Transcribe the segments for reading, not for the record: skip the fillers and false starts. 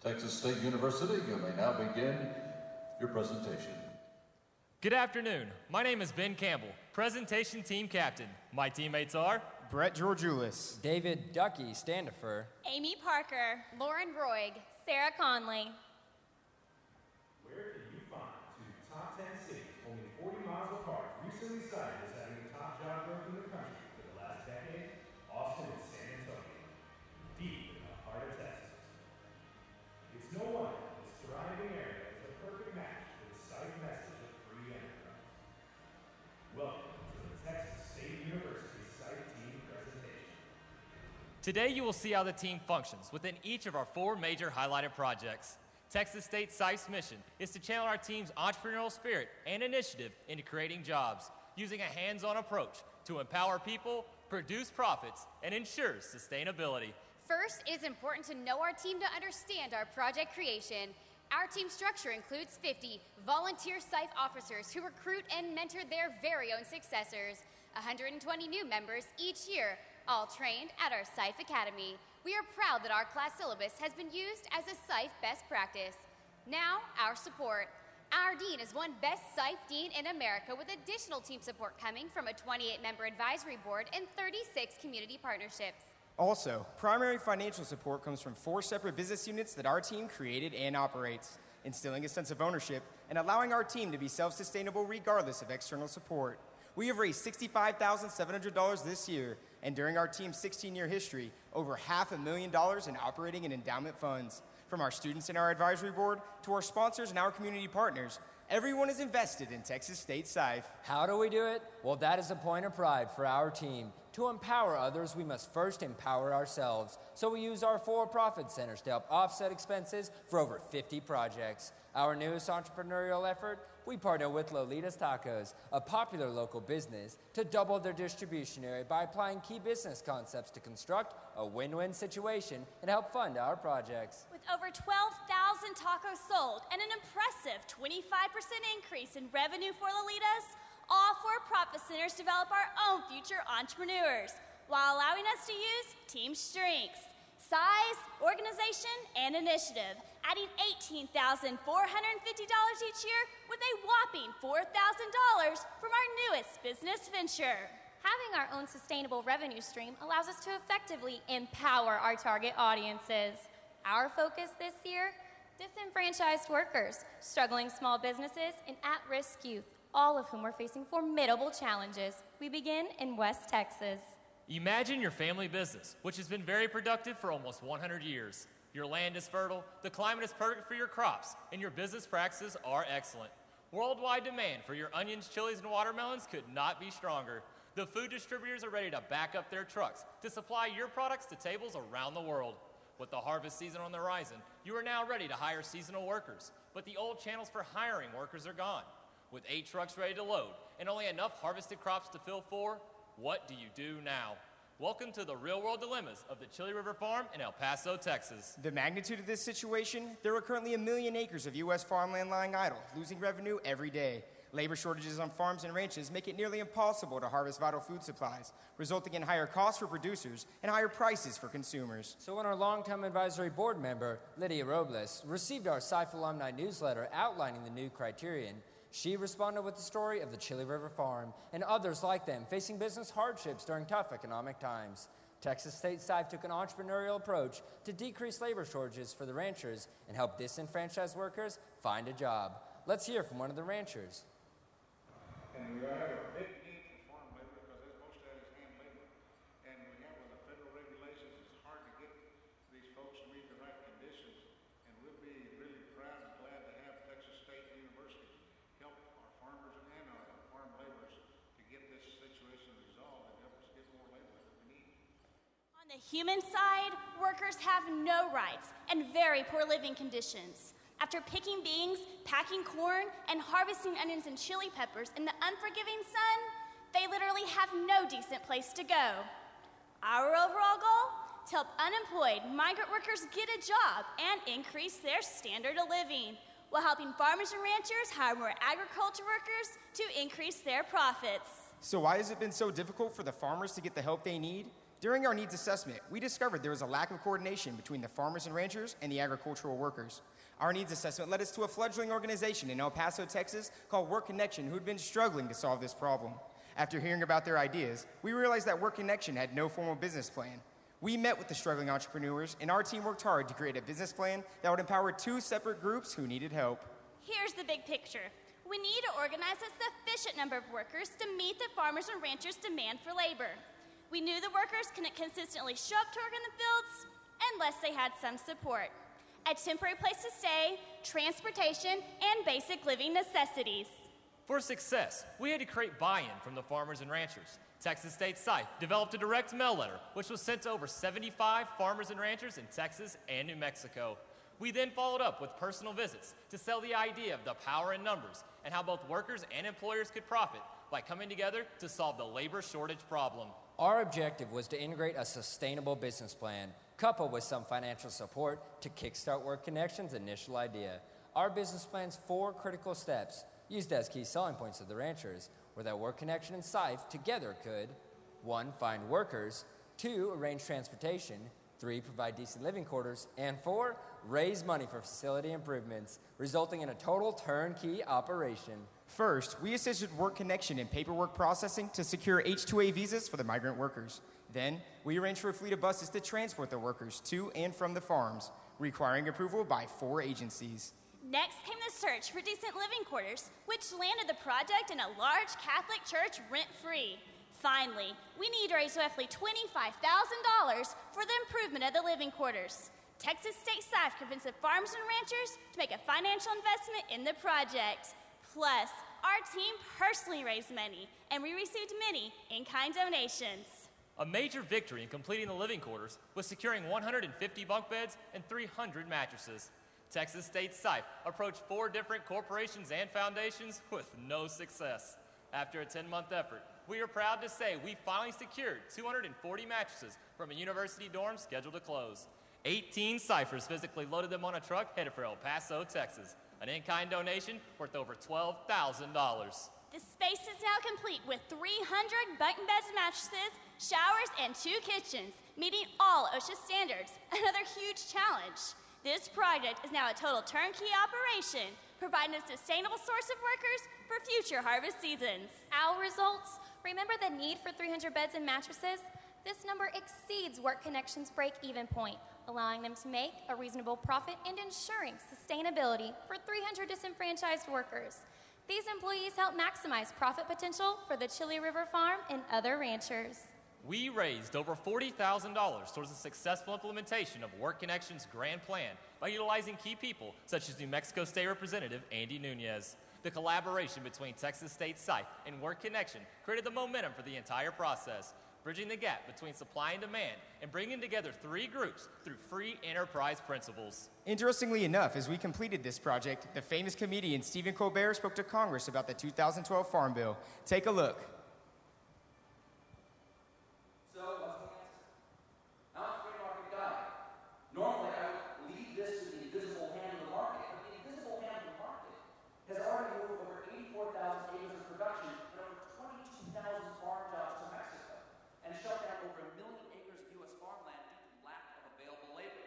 Texas State University, you may now begin your presentation. Good afternoon. My name is Ben Campbell, presentation team captain. My teammates are Brett Georgioulis, David Ducky Standifer, Amy Parker, Lauren Roig, Sarah Conley. Where can you find two top 10 cities only 40 miles apart recently cited as having the top job growth in the country for the last decade? Austin and San Antonio, deep in the heart of Texas. It's no wonder this thriving area is a perfect match for the SIFE message of free enterprise. Welcome to the Texas State University SIFE team presentation. Today you will see how the team functions within each of our 4 major highlighted projects. Texas State SIFE's mission is to channel our team's entrepreneurial spirit and initiative into creating jobs, using a hands-on approach to empower people, produce profits, and ensure sustainability. First, it is important to know our team to understand our project creation. Our team structure includes 50 volunteer SIFE officers who recruit and mentor their very own successors, 120 new members each year, all trained at our SIFE Academy. We are proud that our class syllabus has been used as a SIFE best practice. Now, our support. Our dean is one best SIFE dean in America, with additional team support coming from a 28-member advisory board and 36 community partnerships. Also, primary financial support comes from 4 separate business units that our team created and operates, instilling a sense of ownership and allowing our team to be self-sustainable regardless of external support. We have raised $65,700 this year, and during our team's 16-year history, over $500,000 in operating and endowment funds. From our students in our advisory board to our sponsors and our community partners, everyone is invested in Texas State SIFE. How do we do it? Well, that is a point of pride for our team. To empower others, we must first empower ourselves. So we use our for-profit centers to help offset expenses for over 50 projects. Our newest entrepreneurial effort, we partner with Lolita's Tacos, a popular local business, to double their distribution area by applying key business concepts to construct a win-win situation and help fund our projects. With over 12,000 tacos sold and an impressive 25% increase in revenue for Lolitas, all for-profit centers develop our own future entrepreneurs while allowing us to use team strengths, size, organization, and initiative, adding $18,450 each year with a whopping $4,000 from our newest business venture. Having our own sustainable revenue stream allows us to effectively empower our target audiences. Our focus this year, disenfranchised workers, struggling small businesses, and at-risk youth, all of whom are facing formidable challenges. We begin in West Texas. Imagine your family business, which has been very productive for almost 100 years. Your land is fertile, the climate is perfect for your crops, and your business practices are excellent. Worldwide demand for your onions, chilies, and watermelons could not be stronger. The food distributors are ready to back up their trucks to supply your products to tables around the world. With the harvest season on the horizon, you are now ready to hire seasonal workers, but the old channels for hiring workers are gone. With 8 trucks ready to load and only enough harvested crops to fill 4, what do you do now? Welcome to the real-world dilemmas of the Chili River Farm in El Paso, Texas. The magnitude of this situation, there are currently 1 million acres of U.S. farmland lying idle, losing revenue every day. Labor shortages on farms and ranches make it nearly impossible to harvest vital food supplies, resulting in higher costs for producers and higher prices for consumers. So when our longtime advisory board member, Lydia Robles, received our SIFE alumni newsletter outlining the new criterion, she responded with the story of the Chili River Farm and others like them facing business hardships during tough economic times. Texas State SIFE took an entrepreneurial approach to decrease labor shortages for the ranchers and help disenfranchised workers find a job. Let's hear from one of the ranchers. And we have a big need for farm labor because most of that is hand labor. And we have with the federal regulations, it's hard to get these folks to meet the right conditions. And we'll be really proud and glad to have Texas State University help our farmers and our farm laborers to get this situation resolved and help us get more labor that we need. On the human side, workers have no rights and very poor living conditions. After picking beans, packing corn, and harvesting onions and chili peppers in the unforgiving sun, they literally have no decent place to go. Our overall goal? To help unemployed migrant workers get a job and increase their standard of living, while helping farmers and ranchers hire more agriculture workers to increase their profits. So why has it been so difficult for the farmers to get the help they need? During our needs assessment, we discovered there was a lack of coordination between the farmers and ranchers and the agricultural workers. Our needs assessment led us to a fledgling organization in El Paso, Texas called Work Connection, who had been struggling to solve this problem. After hearing about their ideas, we realized that Work Connection had no formal business plan. We met with the struggling entrepreneurs, and our team worked hard to create a business plan that would empower two separate groups who needed help. Here's the big picture. We need to organize a sufficient number of workers to meet the farmers and ranchers' demand for labor. We knew the workers couldn't consistently show up to work in the fields unless they had some support. A temporary place to stay, transportation, and basic living necessities. For success, we had to create buy-in from the farmers and ranchers. Texas State SIFE developed a direct mail letter, which was sent to over 75 farmers and ranchers in Texas and New Mexico. We then followed up with personal visits to sell the idea of the power in numbers and how both workers and employers could profit by coming together to solve the labor shortage problem. Our objective was to integrate a sustainable business plan, coupled with some financial support to kickstart Work Connection's initial idea. Our business plan's 4 critical steps, used as key selling points of the ranchers, were that Work Connection and SIFE together could 1. Find workers, 2. Arrange transportation, 3. Provide decent living quarters, and 4. Raise money for facility improvements, resulting in a total turnkey operation. First, we assisted Work Connection in paperwork processing to secure H-2A visas for the migrant workers. Then, we arranged for a fleet of buses to transport the workers to and from the farms, requiring approval by 4 agencies. Next came the search for decent living quarters, which landed the project in a large Catholic church rent-free. Finally, we need to raise roughly $25,000 for the improvement of the living quarters. Texas State SIFE convinced the farmers and ranchers to make a financial investment in the project. Plus, our team personally raised money, and we received many in-kind donations. A major victory in completing the living quarters was securing 150 bunk beds and 300 mattresses. Texas State SIFE approached 4 different corporations and foundations with no success. After a 10-month effort, we are proud to say we finally secured 240 mattresses from a university dorm scheduled to close. 18 ciphers physically loaded them on a truck headed for El Paso, Texas. An in-kind donation worth over $12,000. The space is now complete with 300 bunk beds and mattresses, showers, and 2 kitchens, meeting all OSHA standards. Another huge challenge. This project is now a total turnkey operation, providing a sustainable source of workers for future harvest seasons. Our results? Remember the need for 300 beds and mattresses? This number exceeds Work Connection's break-even point, allowing them to make a reasonable profit and ensuring sustainability for 300 disenfranchised workers. These employees help maximize profit potential for the Chili River Farm and other ranchers. We raised over $40,000 towards the successful implementation of Work Connection's grand plan by utilizing key people such as New Mexico State Representative Andy Nunez. The collaboration between Texas State SIFE and Work Connection created the momentum for the entire process, bridging the gap between supply and demand and bringing together 3 groups through free enterprise principles. Interestingly enough, as we completed this project, the famous comedian Stephen Colbert spoke to Congress about the 2012 Farm Bill. Take a look. So, what's the answer? Now it's free market diet. Normally, I would leave this to the invisible hand of the market, but the invisible hand of the market has already moved over 84,000 acres of production and over 22,000 farm jobs to Mexico, and shut down over 1 million acres of U.S. farmland due to lack of available labor.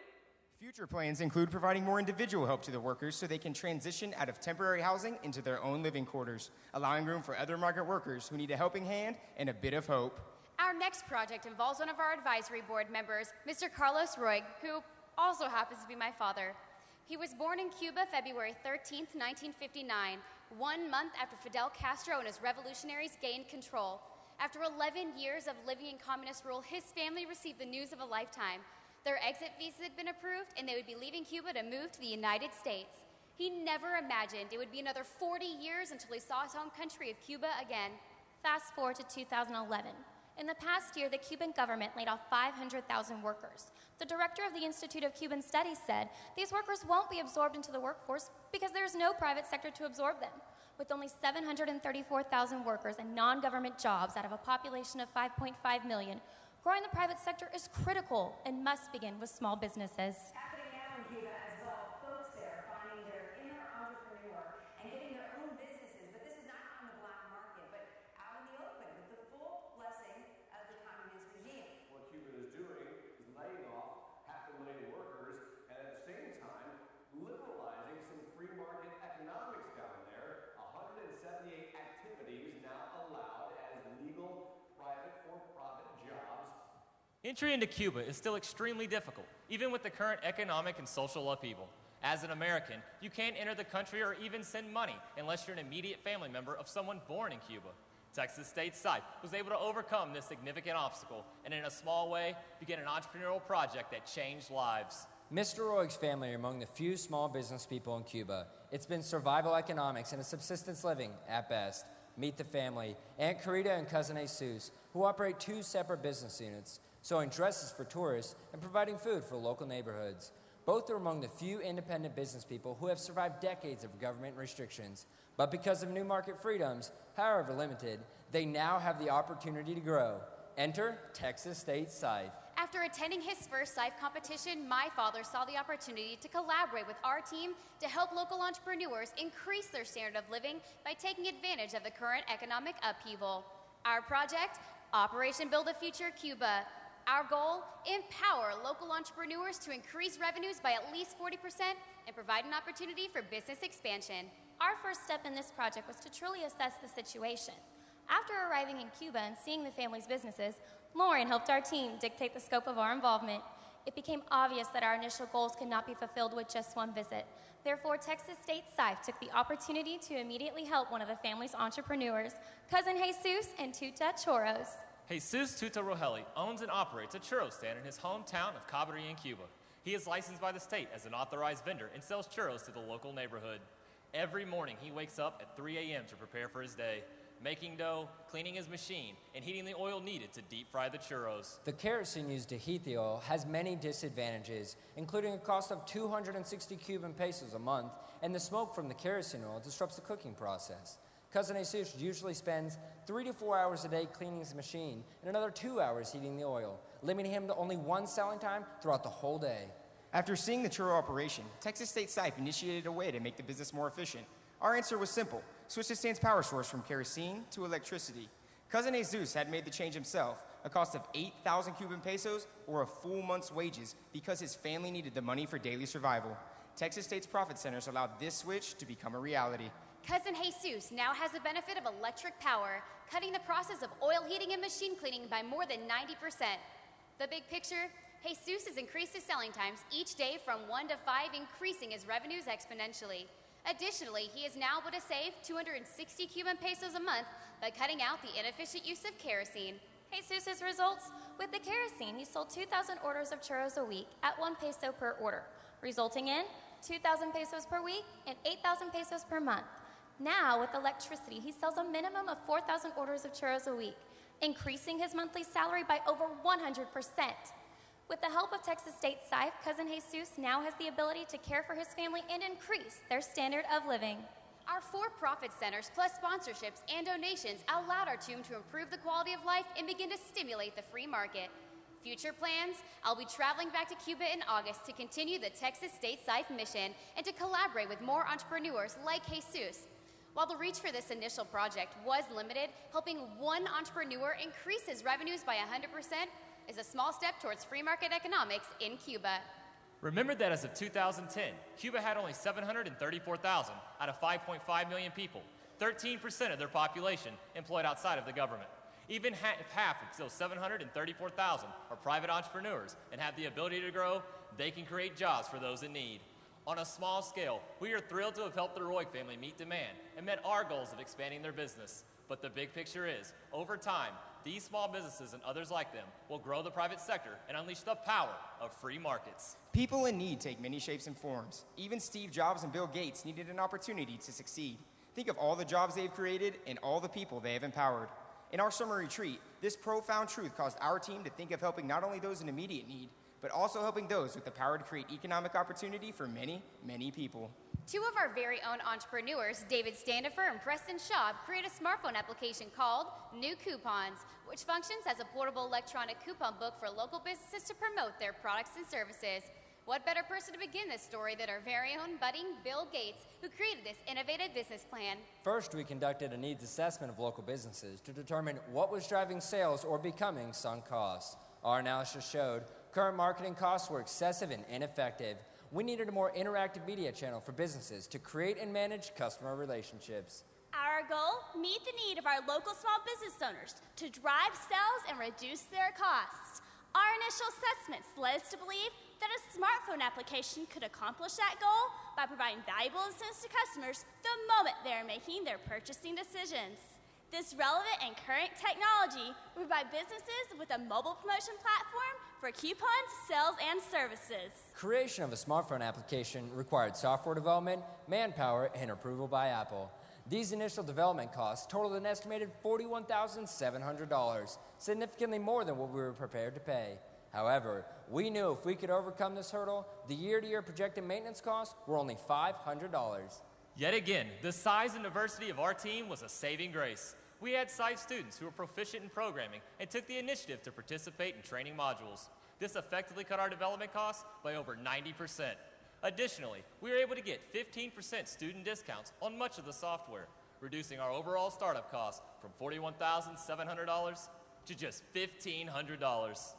Future plans include providing more individual help to the workers so they can transition out of temporary housing into their own living quarters, allowing room for other migrant workers who need a helping hand and a bit of hope. Our next project involves one of our advisory board members, Mr. Carlos Roig, who also happens to be my father. He was born in Cuba February 13, 1959, 1 month after Fidel Castro and his revolutionaries gained control. After 11 years of living in communist rule, his family received the news of a lifetime. Their exit visa had been approved, and they would be leaving Cuba to move to the United States. He never imagined it would be another 40 years until he saw his home country of Cuba again. Fast forward to 2011. In the past year, the Cuban government laid off 500,000 workers. The director of the Institute of Cuban Studies said these workers won't be absorbed into the workforce because there is no private sector to absorb them. With only 734,000 workers and non-government jobs out of a population of 5.5 million, growing the private sector is critical and must begin with small businesses. Happening now in Cuba as well, folks there finding their inner entrepreneur and getting their own businesses, but this is not on the black market, but out in the open with the full blessing of the communist regime. What Cuba Entry into Cuba is still extremely difficult, even with the current economic and social upheaval. As an American, you can't enter the country or even send money unless you're an immediate family member of someone born in Cuba. Texas State SIFE was able to overcome this significant obstacle and in a small way begin an entrepreneurial project that changed lives. Mr. Roig's family are among the few small business people in Cuba. It's been survival economics and a subsistence living at best. Meet the family, Aunt Carita and Cousin Jesus, who operate 2 separate business units, sewing dresses for tourists and providing food for local neighborhoods. Both are among the few independent business people who have survived decades of government restrictions. But because of new market freedoms, however limited, they now have the opportunity to grow. Enter Texas State SIFE. After attending his first SIFE competition, my father saw the opportunity to collaborate with our team to help local entrepreneurs increase their standard of living by taking advantage of the current economic upheaval. Our project, Operation Build a Future Cuba. Our goal, empower local entrepreneurs to increase revenues by at least 40% and provide an opportunity for business expansion. Our first step in this project was to truly assess the situation. After arriving in Cuba and seeing the family's businesses, Lauren helped our team dictate the scope of our involvement. It became obvious that our initial goals could not be fulfilled with just one visit. Therefore, Texas State SIFE took the opportunity to immediately help one of the family's entrepreneurs, Cousin Jesus and Tuta Choros. Jesus Tuta Rogelli owns and operates a churro stand in his hometown of Cabarilla in Cuba. He is licensed by the state as an authorized vendor and sells churros to the local neighborhood. Every morning, he wakes up at 3 a.m. to prepare for his day, making dough, cleaning his machine, and heating the oil needed to deep fry the churros. The kerosene used to heat the oil has many disadvantages, including a cost of 260 Cuban pesos a month, and the smoke from the kerosene oil disrupts the cooking process. Cousin Jesus usually spends 3 to 4 hours a day cleaning his machine and another 2 hours heating the oil, limiting him to only one selling time throughout the whole day. After seeing the churro operation, Texas State SIFE initiated a way to make the business more efficient. Our answer was simple: switch the stand's power source from kerosene to electricity. Cousin Jesus had made the change himself, a cost of 8,000 Cuban pesos or a full month's wages, because his family needed the money for daily survival. Texas State's profit centers allowed this switch to become a reality. Cousin Jesus now has the benefit of electric power, cutting the process of oil heating and machine cleaning by more than 90%. The big picture: Jesus has increased his selling times each day from 1 to 5, increasing his revenues exponentially. Additionally, he is now able to save 260 Cuban pesos a month by cutting out the inefficient use of kerosene. Jesus' results? With the kerosene, he sold 2,000 orders of churros a week at 1 peso per order, resulting in 2,000 pesos per week and 8,000 pesos per month. Now, with electricity, he sells a minimum of 4,000 orders of churros a week, increasing his monthly salary by over 100%. With the help of Texas State SIFE, Cousin Jesus now has the ability to care for his family and increase their standard of living. Our 4 profit centers, plus sponsorships and donations, allowed our team to improve the quality of life and begin to stimulate the free market. Future plans: I'll be traveling back to Cuba in August to continue the Texas State SIFE mission and to collaborate with more entrepreneurs like Jesus. While the reach for this initial project was limited, helping one entrepreneur increase his revenues by 100% is a small step towards free market economics in Cuba. Remember that as of 2010, Cuba had only 734,000 out of 5.5 million people, 13% of their population employed outside of the government. Even if half of those 734,000 are private entrepreneurs and have the ability to grow, they can create jobs for those in need. On a small scale, we are thrilled to have helped the Roig family meet demand and met our goals of expanding their business. But the big picture is, over time, these small businesses and others like them will grow the private sector and unleash the power of free markets. People in need take many shapes and forms. Even Steve Jobs and Bill Gates needed an opportunity to succeed. Think of all the jobs they've created and all the people they have empowered. In our summer retreat, this profound truth caused our team to think of helping not only those in immediate need, but also helping those with the power to create economic opportunity for many, many people. 2 of our very own entrepreneurs, David Standifer and Preston Schaub, created a smartphone application called New Coupons, which functions as a portable electronic coupon book for local businesses to promote their products and services. What better person to begin this story than our very own budding Bill Gates, who created this innovative business plan? First, we conducted a needs assessment of local businesses to determine what was driving sales or becoming sunk costs. Our analysis showed current marketing costs were excessive and ineffective. We needed a more interactive media channel for businesses to create and manage customer relationships. Our goal: meet the need of our local small business owners to drive sales and reduce their costs. Our initial assessments led us to believe that a smartphone application could accomplish that goal by providing valuable incentives to customers the moment they are making their purchasing decisions. This relevant and current technology will provide businesses with a mobile promotion platform for coupons, sales, and services. Creation of a smartphone application required software development, manpower, and approval by Apple. These initial development costs totaled an estimated $41,700, significantly more than what we were prepared to pay. However, we knew if we could overcome this hurdle, the year-to-year projected maintenance costs were only $500. Yet again, the size and diversity of our team was a saving grace. We had SIFE students who were proficient in programming and took the initiative to participate in training modules. This effectively cut our development costs by over 90%. Additionally, we were able to get 15% student discounts on much of the software, reducing our overall startup costs from $41,700 to just $1,500.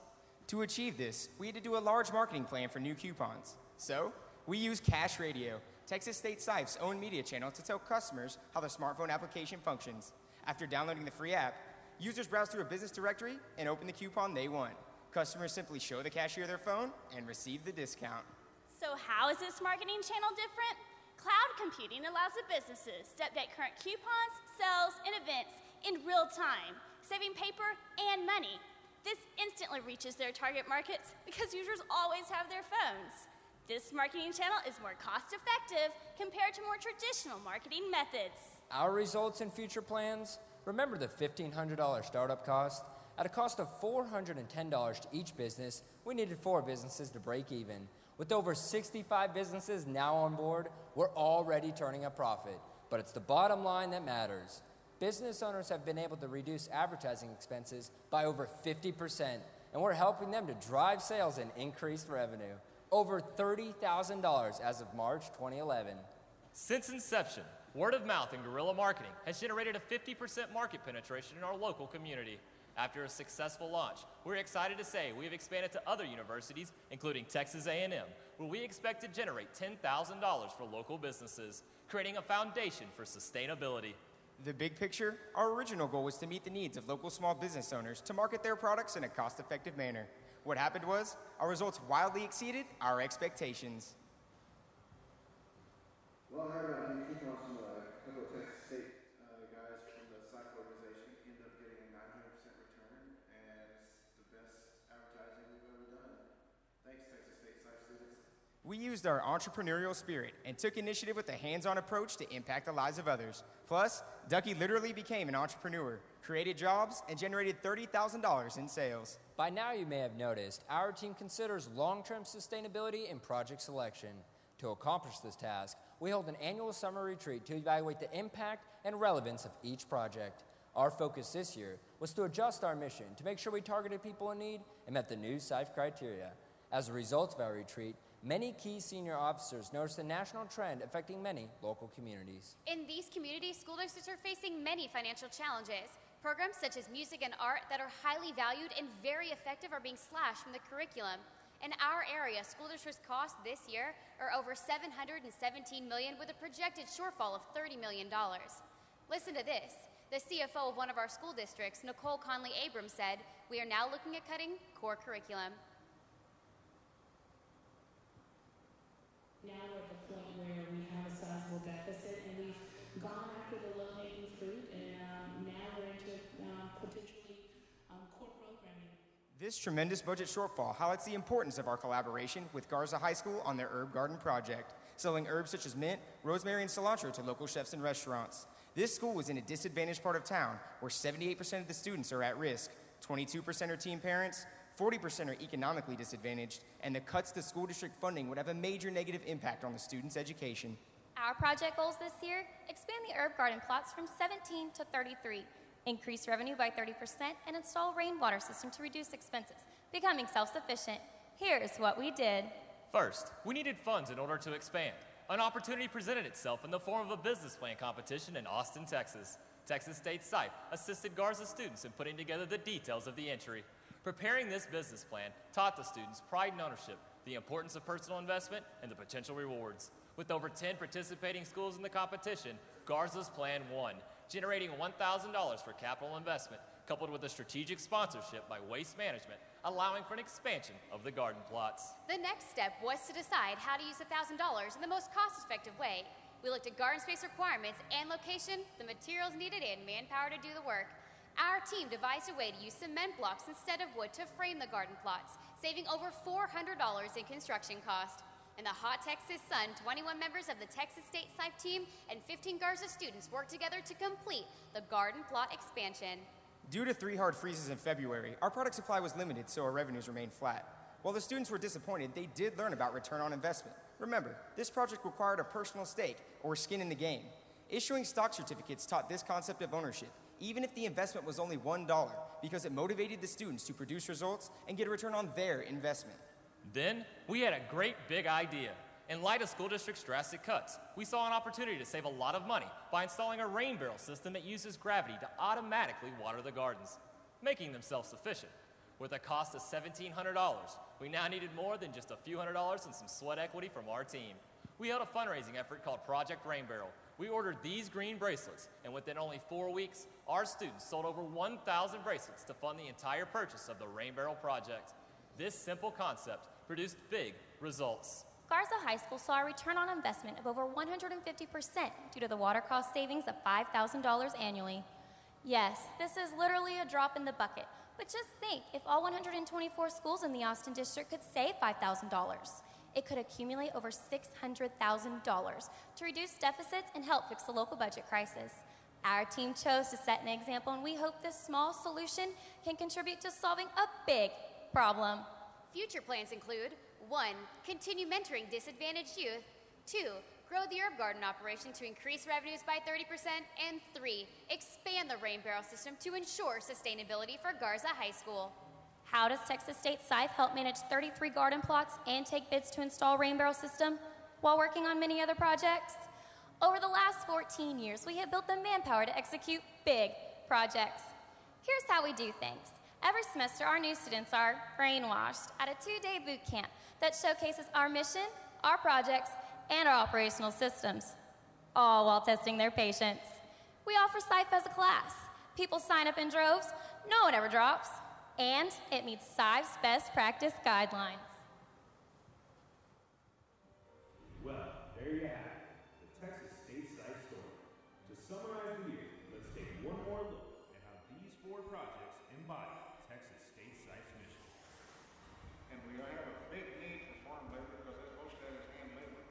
To achieve this, we had to do a large marketing plan for new coupons. So, we used Cash Radio, Texas State SIFE's own media channel, to tell customers how the smartphone application functions. After downloading the free app, users browse through a business directory and open the coupon they want. Customers simply show the cashier their phone and receive the discount. So how is this marketing channel different? Cloud computing allows the businesses to update current coupons, sales, and events in real time, saving paper and money. This instantly reaches their target markets because users always have their phones. This marketing channel is more cost-effective compared to more traditional marketing methods. Our results and future plans? Remember the $1,500 startup cost? At a cost of $410 to each business, we needed 4 businesses to break even. With over 65 businesses now on board, we're already turning a profit. But it's the bottom line that matters. Business owners have been able to reduce advertising expenses by over 50%, and we're helping them to drive sales and increase revenue. Over $30,000 as of March 2011. Since inception, word of mouth and guerrilla marketing has generated a 50% market penetration in our local community. After a successful launch, we're excited to say we have expanded to other universities, including Texas A&M, where we expect to generate $10,000 for local businesses, creating a foundation for sustainability. The big picture, our original goal was to meet the needs of local small business owners to market their products in a cost-effective manner. What happened was, our results wildly exceeded our expectations. Well, I heard a couple of Texas State guys from the SIFE organization ended up getting a 900% return, and it's the best advertising we've ever done. Thanks, Texas State SIFE students. We used our entrepreneurial spirit and took initiative with a hands-on approach to impact the lives of others. Plus, Ducky literally became an entrepreneur, created jobs, and generated $30,000 in sales. By now you may have noticed, our team considers long-term sustainability in project selection. To accomplish this task, we hold an annual summer retreat to evaluate the impact and relevance of each project. Our focus this year was to adjust our mission to make sure we targeted people in need and met the new SIFE criteria. As a result of our retreat, many key senior officers noticed a national trend affecting many local communities. In these communities, school districts are facing many financial challenges. Programs such as music and art that are highly valued and very effective are being slashed from the curriculum. In our area, school districts' costs this year are over $717 million with a projected shortfall of $30 million. Listen to this. The CFO of one of our school districts, Nicole Conley-Abrams, said, "We are now looking at cutting core curriculum." Now we're at the point where we have a sizable deficit, and we've gone after the low-hanging fruit, and now we're into potentially core programming. This tremendous budget shortfall highlights the importance of our collaboration with Garza High School on their herb garden project, selling herbs such as mint, rosemary, and cilantro to local chefs and restaurants. This school is in a disadvantaged part of town where 78% of the students are at risk, 22% are teen parents, 40% are economically disadvantaged, and the cuts to school district funding would have a major negative impact on the students' education. Our project goals this year: expand the herb garden plots from 17 to 33, increase revenue by 30%, and install rainwater system to reduce expenses, becoming self-sufficient. Here's what we did. First, we needed funds in order to expand. An opportunity presented itself in the form of a business plan competition in Austin, Texas. Texas State SIFE assisted Garza students in putting together the details of the entry. Preparing this business plan taught the students pride and ownership, the importance of personal investment, and the potential rewards. With over 10 participating schools in the competition, Garza's plan won, generating $1,000 for capital investment coupled with a strategic sponsorship by Waste Management, allowing for an expansion of the garden plots. The next step was to decide how to use $1,000 in the most cost-effective way. We looked at garden space requirements and location, the materials needed, and manpower to do the work. Our team devised a way to use cement blocks instead of wood to frame the garden plots, saving over $400 in construction cost. In the hot Texas sun, 21 members of the Texas State SIFE team and 15 Garza students worked together to complete the garden plot expansion. Due to 3 hard freezes in February, our product supply was limited, so our revenues remained flat. While the students were disappointed, they did learn about return on investment. Remember, this project required a personal stake or skin in the game. Issuing stock certificates taught this concept of ownership, even if the investment was only $1, because it motivated the students to produce results and get a return on their investment. Then, we had a great big idea. In light of school district's drastic cuts, we saw an opportunity to save a lot of money by installing a rain barrel system that uses gravity to automatically water the gardens, making them self-sufficient. With a cost of $1,700, we now needed more than just a few $100s and some sweat equity from our team. We held a fundraising effort called Project Rain Barrel. We ordered these green bracelets, and within only 4 weeks, our students sold over 1,000 bracelets to fund the entire purchase of the Rain Barrel project. This simple concept produced big results. Garza High School saw a return on investment of over 150% due to the water cost savings of $5,000 annually. Yes, this is literally a drop in the bucket, but just think if all 124 schools in the Austin district could save $5,000. It could accumulate over $600,000 to reduce deficits and help fix the local budget crisis. Our team chose to set an example, and we hope this small solution can contribute to solving a big problem. Future plans include 1. Continue mentoring disadvantaged youth. 2. Grow the herb garden operation to increase revenues by 30%. And 3. Expand the rain barrel system to ensure sustainability for Garza High School. How does Texas State SIFE help manage 33 garden plots and take bids to install rain barrel system while working on many other projects? Over the last 14 years, we have built the manpower to execute big projects. Here's how we do things. Every semester, our new students are brainwashed at a 2-day boot camp that showcases our mission, our projects, and our operational systems, all while testing their patience. We offer SIFE as a class. People sign up in droves, no one ever drops, and it meets SIFE's best practice guidelines. Well, there you have it, the Texas State SIFE story. To summarize the year, let's take one more look at how these 4 projects embody Texas State SIFE's mission. And we have a big need for farm labor because that's most of that is hand labor.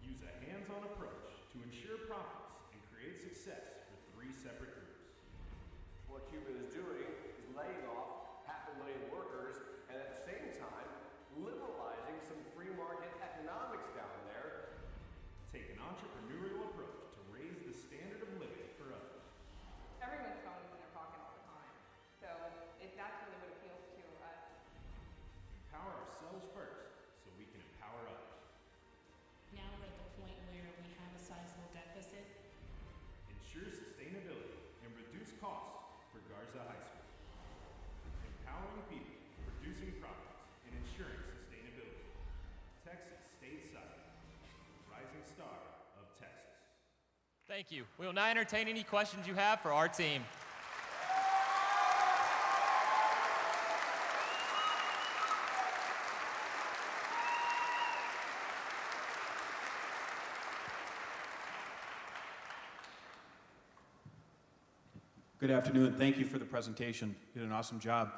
Use a hands-on approach to ensure profits and create success for 3 separate groups. What Cuba is doing is laying off 500,000 workers and at the same time liberalizing some free market economics down there. Take an entrepreneurial approach to raise the standard of living for others. Everyone's phone is in their pocket all the time. So if that's really what appeals to us. Empower ourselves first so we can empower others. Now we're at the point where we have a sizable deficit. Ensure sustainability and reduce costs for Garza High School. Empowering people, producing profits, and ensuring sustainability. Texas State SIFE, rising star of Texas. Thank you. We will now entertain any questions you have for our team. Good afternoon. Thank you for the presentation. You did an awesome job.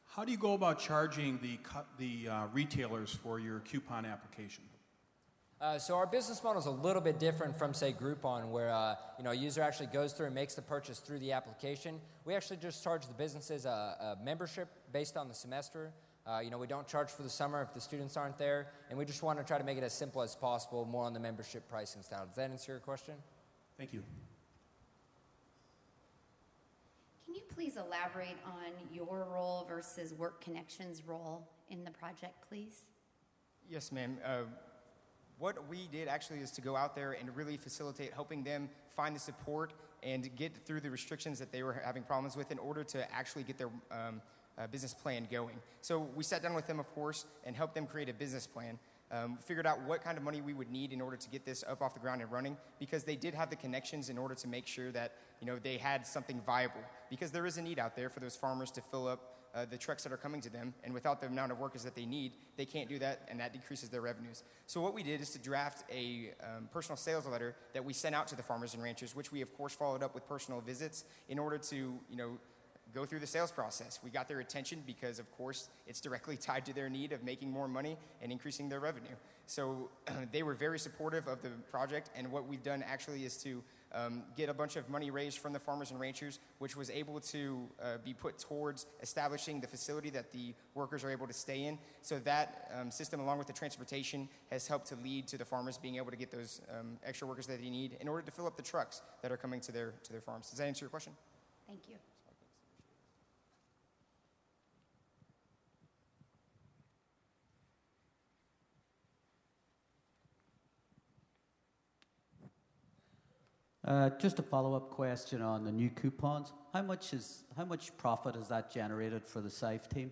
How do you go about charging the retailers for your coupon application? So our business model is a little bit different from, say, Groupon, where a user actually goes through and makes the purchase through the application. We actually just charge the businesses a membership based on the semester. We don't charge for the summer if the students aren't there, and we just want to try to make it as simple as possible, more on the membership pricing style. Does that answer your question? Thank you. Can you please elaborate on your role versus Work Connections' role in the project, please? Yes, ma'am. What we did actually is to go out there and really facilitate helping them find the support and get through the restrictions that they were having problems with in order to actually get their business plan going. So we sat down with them, of course, and helped them create a business plan. figured out what kind of money we would need in order to get this up off the ground and running, because they did have the connections in order to make sure that they had something viable, because there is a need out there for those farmers to fill up the trucks that are coming to them, and without the amount of workers that they need, they can't do that, and that decreases their revenues. So what we did is to draft a personal sales letter that we sent out to the farmers and ranchers, which we of course followed up with personal visits in order to go through the sales process. We got their attention because, of course, it's directly tied to their need of making more money and increasing their revenue. So they were very supportive of the project, and what we've done actually is to get a bunch of money raised from the farmers and ranchers, which was able to be put towards establishing the facility that the workers are able to stay in. So that system, along with the transportation, has helped to lead to the farmers being able to get those extra workers that they need in order to fill up the trucks that are coming to their farms. Does that answer your question? Thank you. Just a follow-up question on the new coupons. How much profit has that generated for the SIFE team?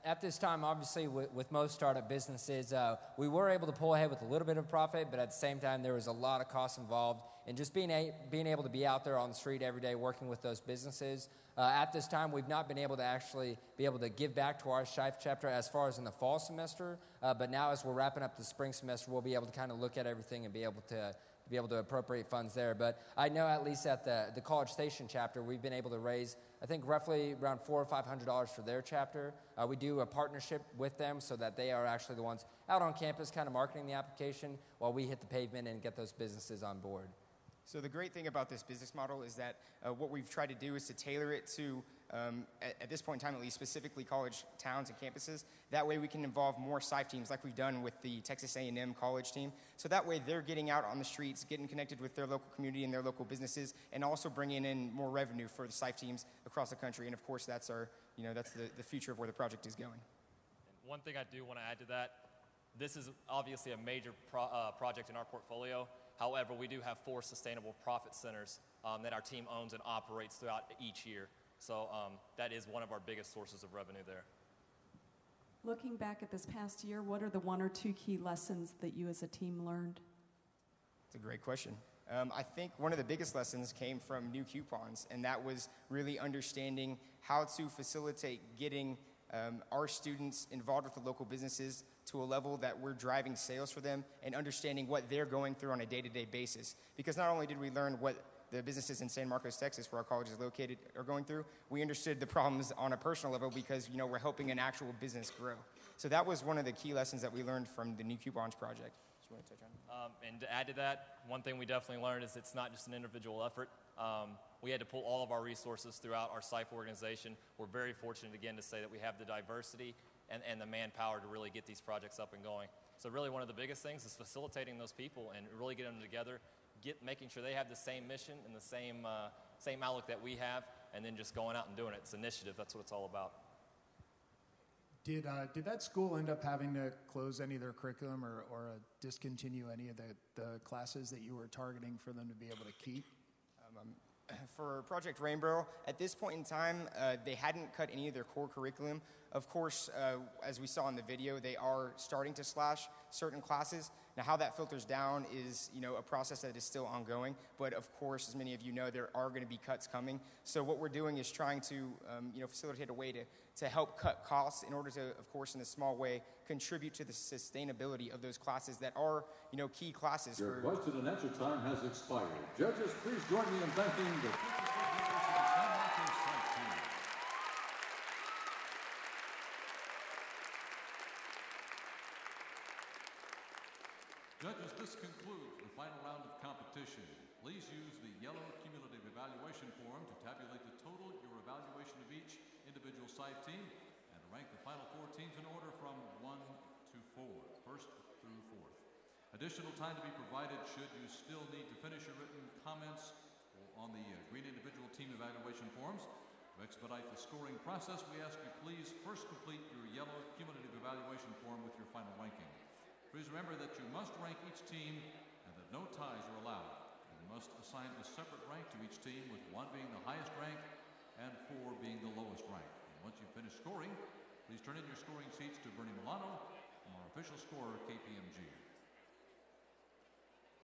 At this time, obviously, with most startup businesses, we were able to pull ahead with a little bit of profit, but at the same time, there was a lot of costs involved in just being able to be out there on the street every day working with those businesses. At this time, we've not been able to actually be able to give back to our SIFE chapter as far as in the fall semester, but now as we're wrapping up the spring semester, we'll be able to kind of look at everything and be able to appropriate funds there. But I know at least at the College Station chapter, we've been able to raise, I think, roughly around $400 or $500 for their chapter. We do a partnership with them so that they are actually the ones out on campus kind of marketing the application while we hit the pavement and get those businesses on board. So the great thing about this business model is that what we've tried to do is to tailor it to, at this point in time at least, specifically college towns and campuses. That way we can involve more SIFE teams like we've done with the Texas A&M college team. So that way they're getting out on the streets, getting connected with their local community and their local businesses, and also bringing in more revenue for the SIFE teams across the country. And of course that's that's the future of where the project is going. And one thing I do want to add to that, this is obviously a major project in our portfolio. However, we do have 4 sustainable profit centers that our team owns and operates throughout each year. So that is one of our biggest sources of revenue there. Looking back at this past year, what are the 1 or 2 key lessons that you as a team learned? That's a great question. I think one of the biggest lessons came from new coupons, and that was really understanding how to facilitate getting our students involved with the local businesses to a level that we're driving sales for them and understanding what they're going through on a day-to-day basis. Because not only did we learn what the businesses in San Marcos, Texas, where our college is located, are going through, we understood the problems on a personal level because, we're helping an actual business grow. So that was one of the key lessons that we learned from the new coupons project. Do you want to touch on it? And to add to that, one thing we definitely learned is it's not just an individual effort. We had to pull all of our resources throughout our SIFE organization. We're very fortunate, again, to say that we have the diversity and the manpower to really get these projects up and going. So really one of the biggest things is facilitating those people and really getting them together, making sure they have the same mission and the same outlook that we have, and then just going out and doing it. It's initiative. That's what it's all about. Did that school end up having to close any of their curriculum or discontinue any of the classes that you were targeting for them to be able to keep? For Project Rainbow, at this point in time, they hadn't cut any of their core curriculum. Of course, as we saw in the video, they are starting to slash certain classes. Now, how that filters down is, a process that is still ongoing. But of course, as many of you know, there are going to be cuts coming. So what we're doing is trying to, facilitate a way to help cut costs in order to, of course, in a small way, contribute to the sustainability of those classes that are, key classes. Your question and answer time has expired. Judges, please join me in thanking the Judges, this concludes the final round of competition. Please use the yellow cumulative evaluation form to tabulate the total, your evaluation of each individual SIFE team, and rank the final 4 teams in order from 1 to 4, first through 4th. Additional time to be provided should you still need to finish your written comments on the green individual team evaluation forms. To expedite the scoring process, we ask you please first complete your yellow cumulative evaluation form with your final ranking. Please remember that you must rank each team and that no ties are allowed. You must assign a separate rank to each team, with 1 being the highest rank and 4 being the lowest rank. And once you've finished scoring, please turn in your scoring sheets to Bernie Milano, from our official scorer, KPMG.